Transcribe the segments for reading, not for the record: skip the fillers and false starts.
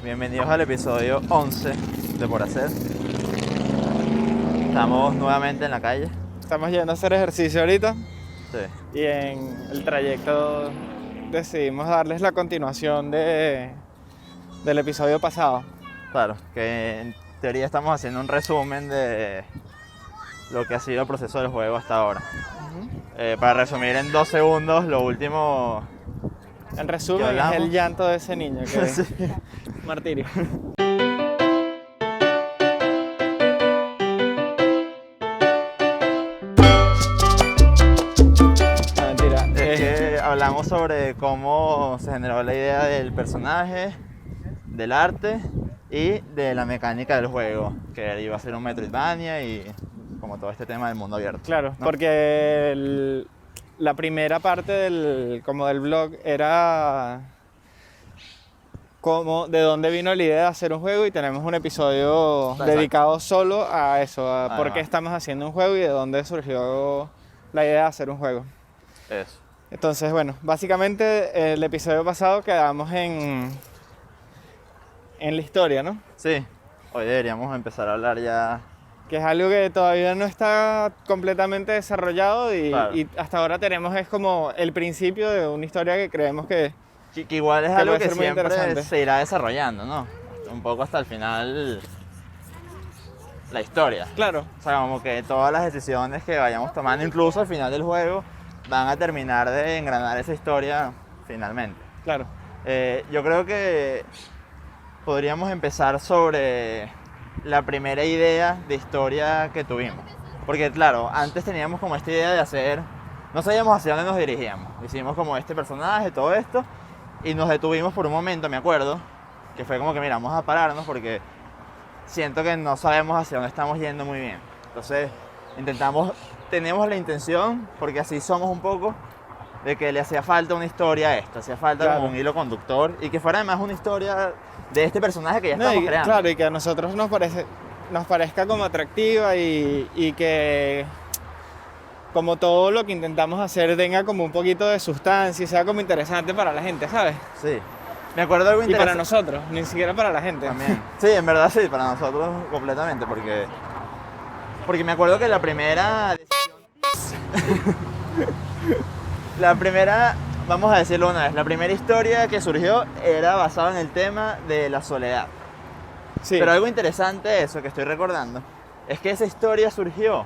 Bienvenidos al episodio 11 de Por Hacer. Estamos nuevamente en la calle. Estamos yendo a hacer ejercicio ahorita Sí. y en el trayecto decidimos darles la continuación del episodio pasado. Claro, que en teoría estamos haciendo un resumen de lo que ha sido el proceso del juego hasta ahora. Para resumir en 2 segundos, lo último... En resumen, es el llanto de ese niño que Sí. martirio. No, mentira. Es que hablamos sobre cómo se generó la idea del personaje, del arte y de la mecánica del juego, que iba a ser un Metroidvania y como todo este tema del mundo abierto. Claro, ¿no? porque la primera parte del blog era como de dónde vino la idea de hacer un juego, y tenemos un episodio Exacto. dedicado solo a eso, a por qué va. estamos haciendo un juego y de dónde surgió la idea de hacer un juego. Eso. Entonces, bueno, básicamente el episodio pasado quedamos en la historia, ¿no? Sí, hoy deberíamos empezar a hablar ya. Que es algo que todavía no está completamente desarrollado Claro. y hasta ahora tenemos es como el principio de una historia que creemos que Que igual es Que algo puede que ser muy siempre interesante. se irá desarrollando, ¿no? Un poco hasta el final la historia. claro, O sea, como que todas las decisiones que vayamos tomando, incluso al final del juego, van a terminar de engranar esa historia finalmente. claro. Yo creo que podríamos empezar sobre la primera idea de historia que tuvimos. Porque claro, antes teníamos como esta idea de hacer, no sabíamos hacia dónde nos dirigíamos. Hicimos como este personaje, todo esto, y nos detuvimos por un momento, me acuerdo, que fue como que mira, vamos a pararnos porque siento que no sabemos hacia dónde estamos yendo muy bien. Entonces tenemos la intención, porque así somos un poco, de que le hacía falta una historia a esto, hacía falta Claro. como un hilo conductor y que fuera además una historia de este personaje que ya No, estamos y, creando. claro, y que a nosotros nos parezca como atractiva y que como todo lo que intentamos hacer tenga como un poquito de sustancia y sea como interesante para la gente, ¿sabes? Sí. Me acuerdo algo Y para interesante. nosotros, ni siquiera para la gente. También. Sí, en verdad sí, para nosotros completamente, porque me acuerdo que la primera decisión... vamos a decirlo una vez, la primera historia que surgió era basada en el tema de la soledad. Sí. Pero algo interesante de eso que estoy recordando es que esa historia surgió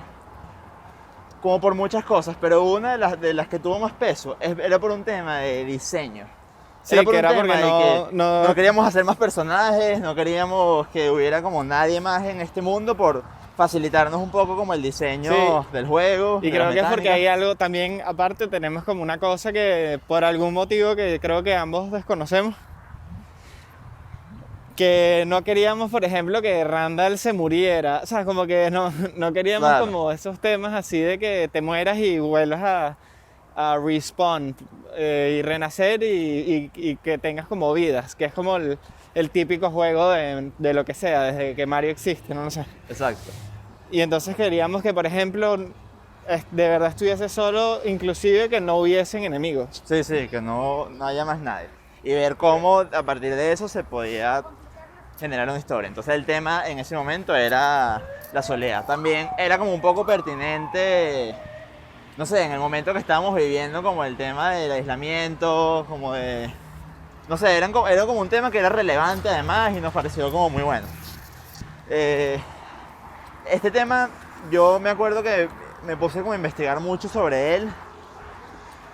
como por muchas cosas, pero una de las que tuvo más peso era por un tema de diseño. Sí, Era por que un era tema porque de que no- no queríamos hacer más personajes, no queríamos que hubiera como nadie más en este mundo por facilitarnos un poco como el diseño Sí. del juego. Y de la creo que es porque mecánica. hay algo también, aparte tenemos como una cosa que por algún motivo que creo que ambos desconocemos, que no queríamos, por ejemplo, que Randall se muriera, o sea, como que no queríamos Claro. como esos temas así de que te mueras y vuelvas a respawn y renacer y que tengas como vidas, que es como el típico juego de lo que sea, desde que Mario existe, no lo sé. Exacto. Y entonces queríamos que, por ejemplo, de verdad estuviese solo, inclusive que no hubiesen enemigos. Sí, sí, que no haya más nadie. Y ver cómo a partir de eso se podía generar una historia. Entonces el tema en ese momento era la soledad. También era como un poco pertinente, no sé, en el momento que estábamos viviendo como el tema del aislamiento, como de... No sé, era como un tema que era relevante además y nos pareció como muy bueno. Este tema, yo me acuerdo que me puse como a investigar mucho sobre él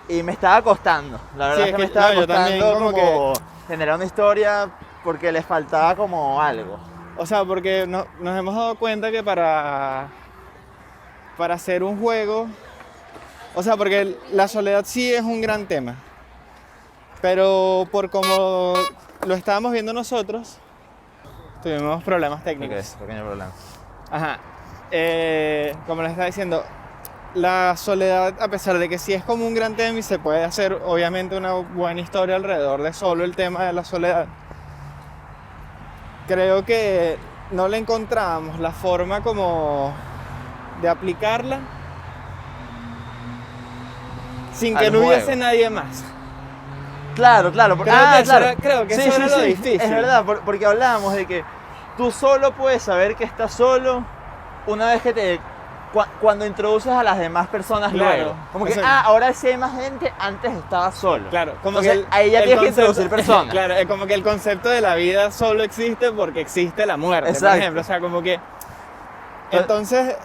y me estaba costando. La verdad Sí, es que es me que- estaba no, yo también costando como generar una historia porque le faltaba como algo. O sea, porque nos hemos dado cuenta que para hacer un juego, o sea, porque la soledad sí es un gran tema, pero por como lo estábamos viendo nosotros, tuvimos problemas técnicos. Pequeño problema. Ajá. Como les estaba diciendo, la soledad, a pesar de que sí es como un gran tema y se puede hacer obviamente una buena historia alrededor de solo el tema de la soledad, creo que no le encontramos la forma como de aplicarla sin que Al no hubiese juego. nadie más. Claro, claro. Creo que eso era lo difícil. Es verdad, porque hablábamos de que tú solo puedes saber que estás solo una vez que cuando introduces a las demás personas Claro, luego. Como que, exacto. ahora sí hay más gente, antes estaba solo. Claro, como Entonces, que ahí ya tienes que introducir personas. Claro, es como que el concepto de la vida solo existe porque existe la muerte, por Exacto. ejemplo. O sea, como que. Entonces,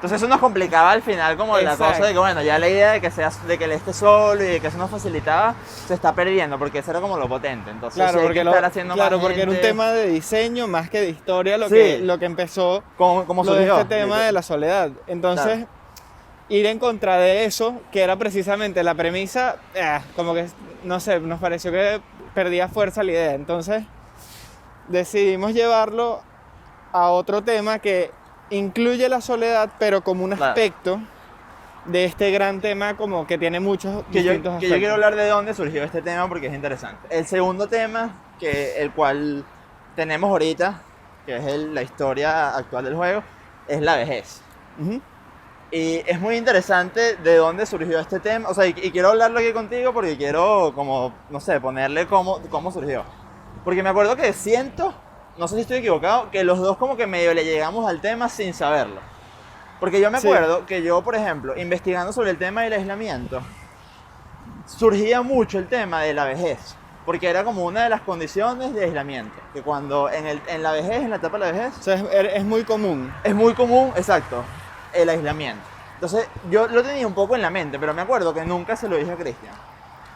Entonces eso nos complicaba al final como la Exacto. cosa de que, bueno, ya la idea de que él esté solo y de que eso nos facilitaba, se está perdiendo, porque eso era como lo potente. Entonces claro, sí hay porque, que estar haciendo claro, más porque era un gente. tema de diseño más que de historia lo, Sí. lo que empezó Como lo de surgió. este tema de la soledad. Entonces, Claro. ir en contra de eso, que era precisamente la premisa, como que, no sé, nos pareció que perdía fuerza la idea. Entonces, decidimos llevarlo a otro tema que incluye la soledad, pero como un Claro. aspecto de este gran tema como que tiene muchos Que yo distintos quiero aspectos. hablar de dónde surgió este tema porque es interesante. El segundo tema, el cual tenemos ahorita, que es la historia actual del juego, es la vejez. Ujú. Y es muy interesante de dónde surgió este tema. O sea, y quiero hablarlo aquí contigo porque quiero, como, no sé, ponerle cómo surgió. Porque me acuerdo que siento, no sé si estoy equivocado, que los dos como que medio le llegamos al tema sin saberlo. Porque yo me Sí. acuerdo que yo, por ejemplo, investigando sobre el tema del aislamiento, surgía mucho el tema de la vejez. Porque era como una de las condiciones de aislamiento. Que cuando en la vejez, en la etapa de la vejez, O sea, es muy común. es muy común, exacto, el aislamiento. Entonces, yo lo tenía un poco en la mente, pero me acuerdo que nunca se lo dije a Cristian.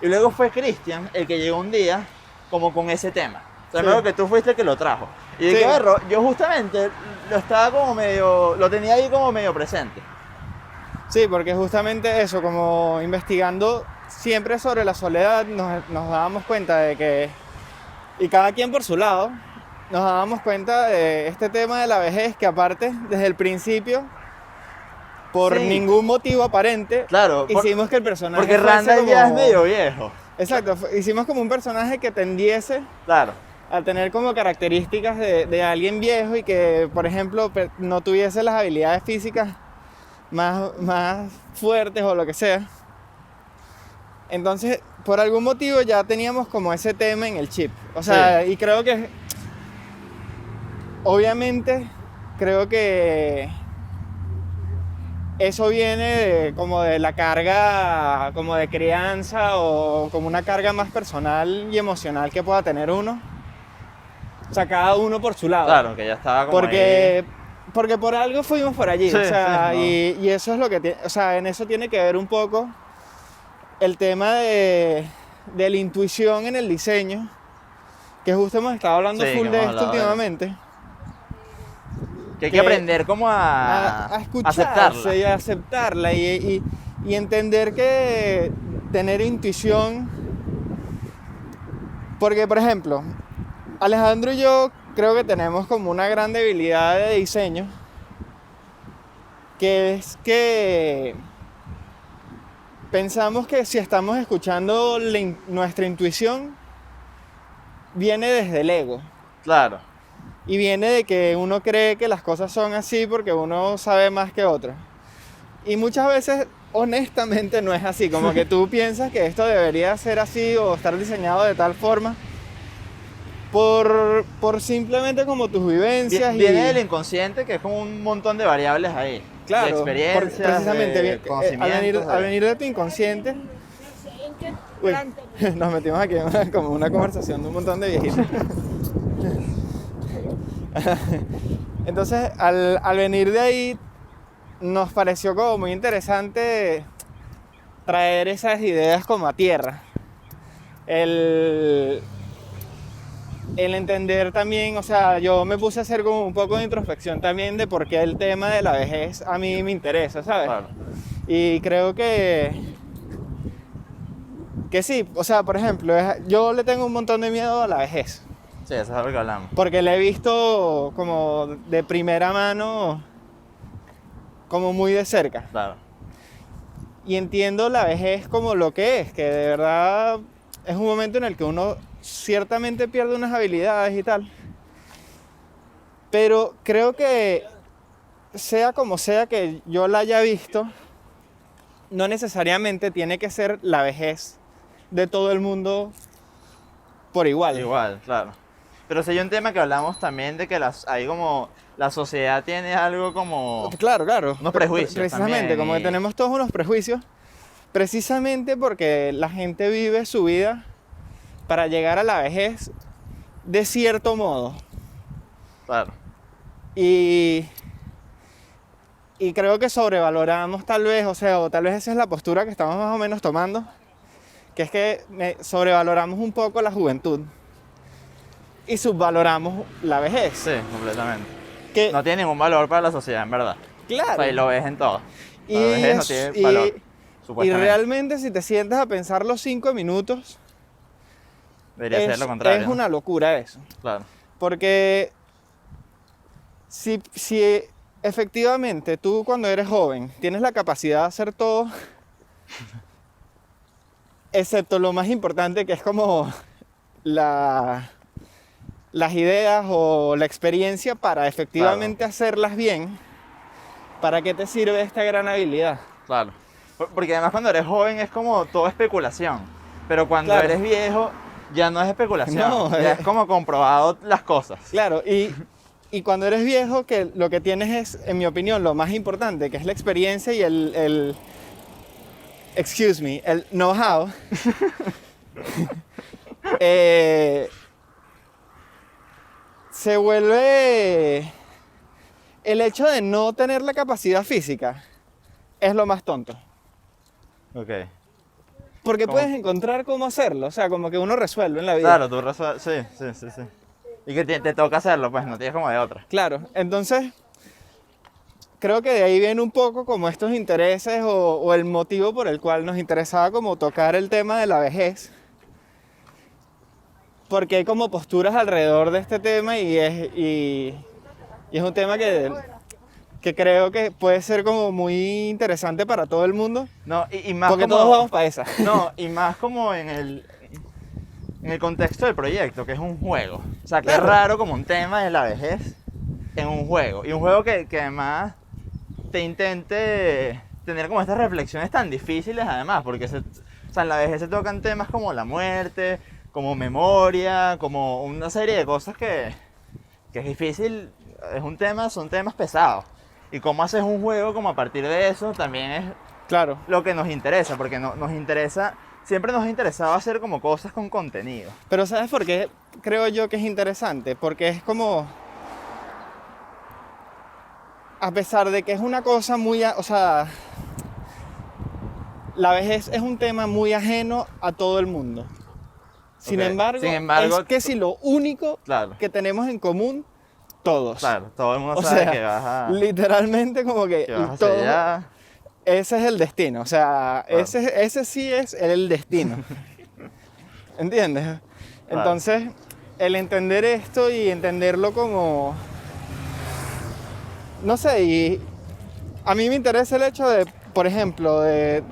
Y luego fue Cristian el que llegó un día como con ese tema. O sea, Sí. me acuerdo que tú fuiste el que lo trajo. Y de Sí. que verlo, yo justamente lo estaba como medio, lo tenía ahí como medio presente. Sí, porque justamente eso, como investigando siempre sobre la soledad, nos dábamos cuenta de que, y cada quien por su lado, nos dábamos cuenta de este tema de la vejez, que aparte, desde el principio, por Sí. ningún motivo aparente, Claro, hicimos que el personaje porque fuese Randall ya es como- medio viejo. Exacto, hicimos como un personaje que tendiese Claro, a tener como características de alguien viejo y que, por ejemplo, no tuviese las habilidades físicas más fuertes o lo que sea. Entonces, por algún motivo ya teníamos como ese tema en el chip. O sea, y creo que, obviamente, creo que eso viene como de la carga, como de crianza o como una carga más personal y emocional que pueda tener uno. O sea, cada uno por su lado. claro, que ya estaba como Porque por algo fuimos por allí, Sí, o sea, sí, no. y eso es lo que tiene, o sea, en eso tiene que ver un poco el tema de la intuición en el diseño, que justo hemos estado hablando Sí, full que de hemos esto hablado de eso. últimamente, que hay que que aprender como a escucharse aceptarla. y a aceptarla y entender que tener intuición, porque por ejemplo, Alejandro y yo creo que tenemos como una gran debilidad de diseño, que es que pensamos que si estamos escuchando nuestra intuición, viene desde el ego. Claro. Y viene de que uno cree que las cosas son así porque uno sabe más que otro. Y muchas veces, honestamente, no es así. Como que tú piensas que esto debería ser así o estar diseñado de tal forma por simplemente como tus vivencias. Viene y del inconsciente, que es como un montón de variables ahí. Claro, De experiencias, precisamente de conocimientos. al venir de tu inconsciente. Uy, nos metimos aquí en como una conversación de un montón de viejitos. Entonces, al venir de ahí, nos pareció como muy interesante traer esas ideas como a tierra. El entender también, o sea, yo me puse a hacer como un poco de introspección también de por qué el tema de la vejez a mí me interesa, ¿sabes? Claro. Y creo que sí, o sea, por ejemplo, yo le tengo un montón de miedo a la vejez, Sí, eso es algo que hablamos. porque la he visto como de primera mano, como muy de cerca. Claro. Y entiendo la vejez como lo que es, que de verdad es un momento en el que uno ciertamente pierde unas habilidades y tal. Pero creo que sea como sea que yo la haya visto, no necesariamente tiene que ser la vejez de todo el mundo por igual. Igual, claro. Pero si hay un tema que hablamos también de que hay como, la sociedad tiene algo como, Claro. unos prejuicios Precisamente, también, como que tenemos todos unos prejuicios, precisamente porque la gente vive su vida para llegar a la vejez de cierto modo. Claro, Y creo que sobrevaloramos tal vez, o tal vez esa es la postura que estamos más o menos tomando, que es que sobrevaloramos un poco la juventud y subvaloramos la vejez. sí, completamente. Que, No tiene ningún valor para la sociedad, en verdad. O claro. sea, y lo ves en todo. Y, La vejez no tiene valor, y supuestamente. realmente si te sientas a pensar los 5 minutos, Debería ser lo contrario. es ¿no? una locura eso. Claro, Porque si efectivamente tú cuando eres joven tienes la capacidad de hacer todo, excepto lo más importante que es como las ideas o la experiencia para efectivamente hacerlas bien, ¿para qué te sirve esta gran habilidad? claro. Porque además cuando eres joven es como todo especulación. Pero cuando Claro. eres viejo ya no es especulación. No, ya es como comprobado las cosas. Claro, y cuando eres viejo, que lo que tienes es, en mi opinión, lo más importante, que es la experiencia y el know-how, se vuelve el hecho de no tener la capacidad física es lo más tonto. Ok. Porque ¿Cómo? puedes encontrar cómo hacerlo, o sea, como que uno resuelve en la vida. Claro, tú resuelves. Sí. Y que te toca hacerlo, pues no tienes como de otra. Claro, entonces creo que de ahí viene un poco como estos intereses o el motivo por el cual nos interesaba como tocar el tema de la vejez. Porque hay como posturas alrededor de este tema y es un tema que creo que puede ser como muy interesante para todo el mundo. No, y más Porque como, todos vamos para esa. No, y más como en el contexto del proyecto, que es un juego. O sea, que Claro. es raro como un tema de la vejez en un juego. Y un juego que además te intente tener como estas reflexiones tan difíciles además, porque o sea, en la vejez se tocan temas como la muerte, como memoria, como una serie de cosas que es difícil, son temas pesados. Y cómo haces un juego como a partir de eso también es Claro. lo que nos interesa, porque nos interesa, siempre nos ha interesado hacer como cosas con contenido. Pero ¿sabes por qué creo yo que es interesante? Porque es como, a pesar de que es una cosa muy, o sea, la vejez es un tema muy ajeno a todo el mundo. Sin Ok. embargo, Sin embargo, es que si lo único Claro, que tenemos en común, todos. claro, todo el mundo O sabe sea, que vas a, literalmente como que que vas hacia todo, allá. ese es el destino. O sea, Claro. ese sí es el destino. ¿Entiendes? Entonces, el entender esto y entenderlo como, no sé, y a mí me interesa el hecho de, por ejemplo, de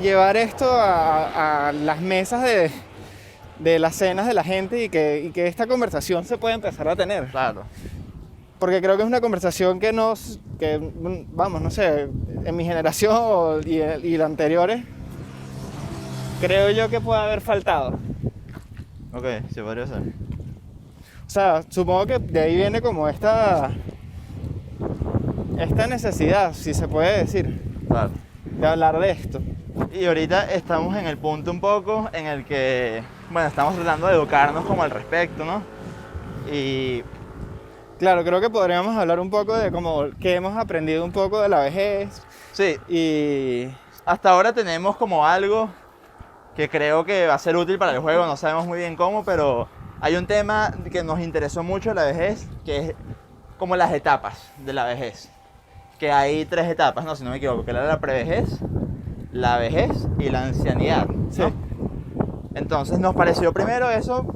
llevar esto a las mesas de las cenas de la gente y que esta conversación se pueda empezar a tener. Claro, Porque creo que es una conversación vamos, no sé, en mi generación y la anteriores, creo yo que puede haber faltado. ok, sí podría ser. O sea, supongo que de ahí viene como esta necesidad, si se puede decir, Claro. de hablar de esto. Y ahorita estamos en el punto un poco en el que, bueno, estamos tratando de educarnos como al respecto, ¿no? Y Claro, creo que podríamos hablar un poco de como que hemos aprendido un poco de la vejez sí, y hasta ahora tenemos como algo que creo que va a ser útil para el juego, no sabemos muy bien cómo, pero hay un tema que nos interesó mucho de la vejez, que es como las etapas de la vejez. Que hay 3 etapas, no, si no me equivoco, que era la prevejez, la vejez y la ancianidad, ¿no? Sí. Entonces nos pareció primero eso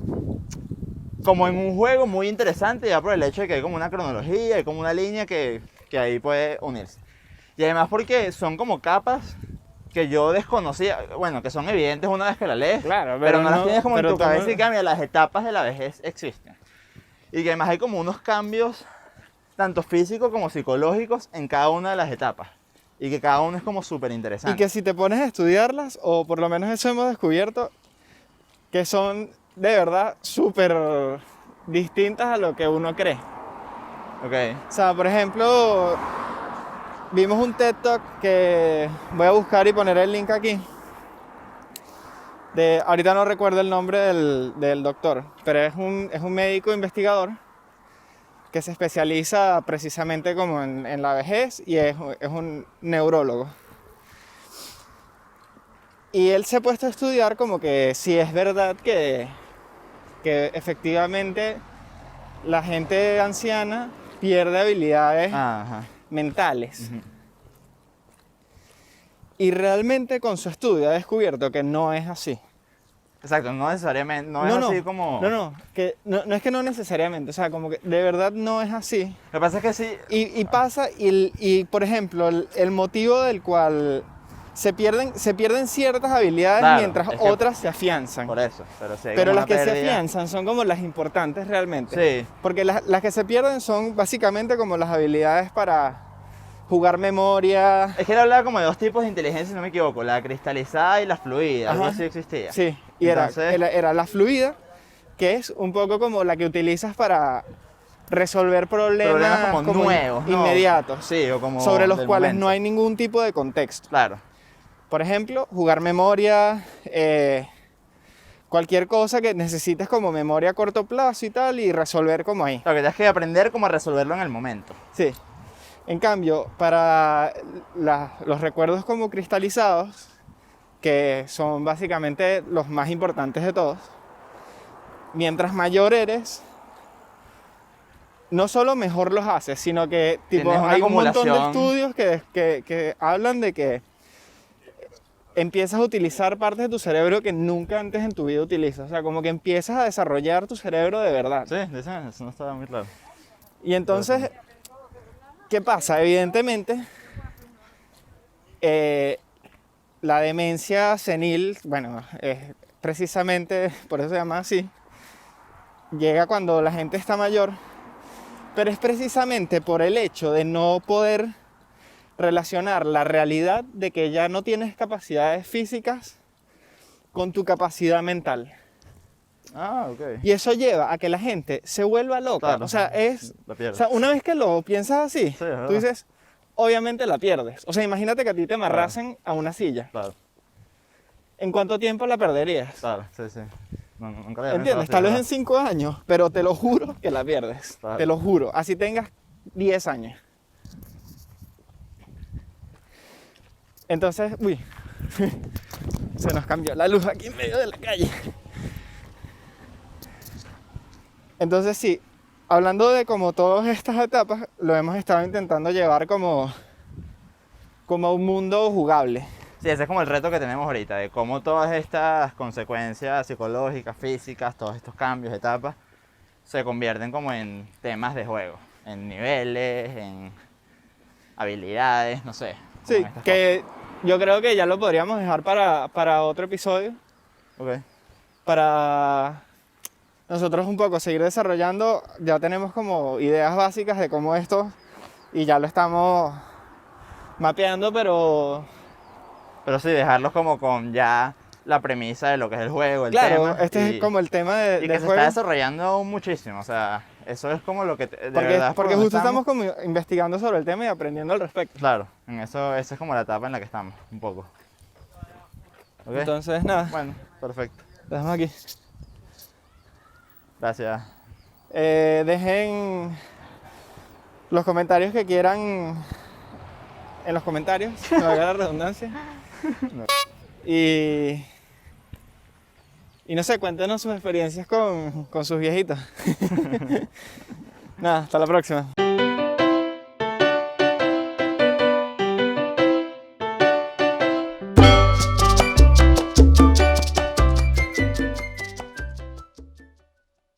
como en un juego muy interesante, ya por el hecho de que hay como una cronología, hay como una línea que ahí puede unirse. Y además porque son como capas que yo desconocía, bueno, que son evidentes una vez que la lees, Claro, pero no las tienes como en pero tu tú no- cabeza y que mira, las etapas de la vejez existen. Y que además hay como unos cambios, tanto físicos como psicológicos, en cada una de las etapas. Y que cada uno es como súper Y interesante. que si te pones a estudiarlas, o por lo menos eso hemos descubierto, que son de verdad súper distintas a lo que uno cree. Ok. O sea, por ejemplo, vimos un TED Talk que voy a buscar y poner el link aquí. Ahorita no recuerdo el nombre del doctor, pero es un médico investigador que se especializa precisamente como en la vejez y es un neurólogo. Y él se ha puesto a estudiar como que si es verdad que efectivamente la gente anciana pierde habilidades Ajá. mentales. Ujú. Y realmente con su estudio ha descubierto que no es así. Exacto, no necesariamente, no es así como... No es que no necesariamente, o sea, como que de verdad no es así. Lo que pasa es que sí... Y pasa, y por ejemplo, el motivo del cual se pierden ciertas habilidades Claro, mientras es que- otras se afianzan. Por eso, pero sí hay Pero como las una que se pérdida. afianzan son como las importantes realmente. Sí. Porque las que se pierden son básicamente como las habilidades para jugar memoria. Es que él hablaba como de dos tipos de inteligencia, si no me equivoco, la cristalizada y la fluida, algo Ajá. así existía. Sí, y Entonces- era la fluida, que es un poco como la que utilizas para resolver problemas como nuevos, ¿no? inmediatos, Sí, o como sobre los del cuales momento. no hay ningún tipo de contexto. Claro, Por ejemplo, jugar memoria, cualquier cosa que necesites como memoria a corto plazo y tal, y resolver como ahí. lo que tienes que aprender como a resolverlo en el momento. Sí. En cambio, para los recuerdos como cristalizados, que son básicamente los más importantes de todos, mientras mayor eres, no solo mejor los haces, sino que tipo, Tienes una hay un montón de acumulación. estudios que hablan de que empiezas a utilizar partes de tu cerebro que nunca antes en tu vida utilizas. O sea, como que empiezas a desarrollar tu cerebro de verdad. Sí, dicen eso, no estaba muy claro. Y entonces, ¿qué pasa? Evidentemente, la demencia senil, bueno, precisamente por eso se llama así, llega cuando la gente está mayor, pero es precisamente por el hecho de no poder relacionar la realidad de que ya no tienes capacidades físicas con tu capacidad mental. Ah, ok. Y eso lleva a que la gente se vuelva loca. Claro. O sea, La pierdes. o sea, una vez que lo piensas así, es verdad. tú dices, obviamente la pierdes. O sea, imagínate que a ti te amarrasen a una silla. Claro, ¿En cuánto tiempo la perderías? claro, sí, sí. No, nunca había ¿Entiendes? pensado Tal vez así, en 5 años, pero te lo juro que la pierdes. Claro. Te lo juro. Así tengas 10 años. Entonces, uy, se nos cambió la luz aquí en medio de la calle. Entonces sí, hablando de como todas estas etapas, lo hemos estado intentando llevar como a un mundo jugable. Sí, ese es como el reto que tenemos ahorita, de cómo todas estas consecuencias psicológicas, físicas, todos estos cambios, etapas, se convierten como en temas de juego, en niveles, en habilidades, no sé. como Sí, en estas que yo creo que ya lo podríamos dejar para otro episodio, cosas. Ok. para nosotros un poco seguir desarrollando. Ya tenemos como ideas básicas de cómo esto, y ya lo estamos mapeando, pero Pero sí, dejarlos como con ya la premisa de lo que es el juego, el claro, tema. este es como el tema y que del se juego. está desarrollando muchísimo, o sea, eso es como lo que de Porque verdad es por donde justo estamos como investigando sobre el tema y aprendiendo al respecto. Claro, en eso, esa es como la etapa en la que estamos, un poco. ¿Ok? Entonces, nada, Bueno, perfecto. lo dejamos aquí. Gracias. Dejen los comentarios que quieran en los comentarios, no haga la redundancia. Y no sé, cuéntenos sus experiencias con sus viejitos. Nada, hasta la próxima.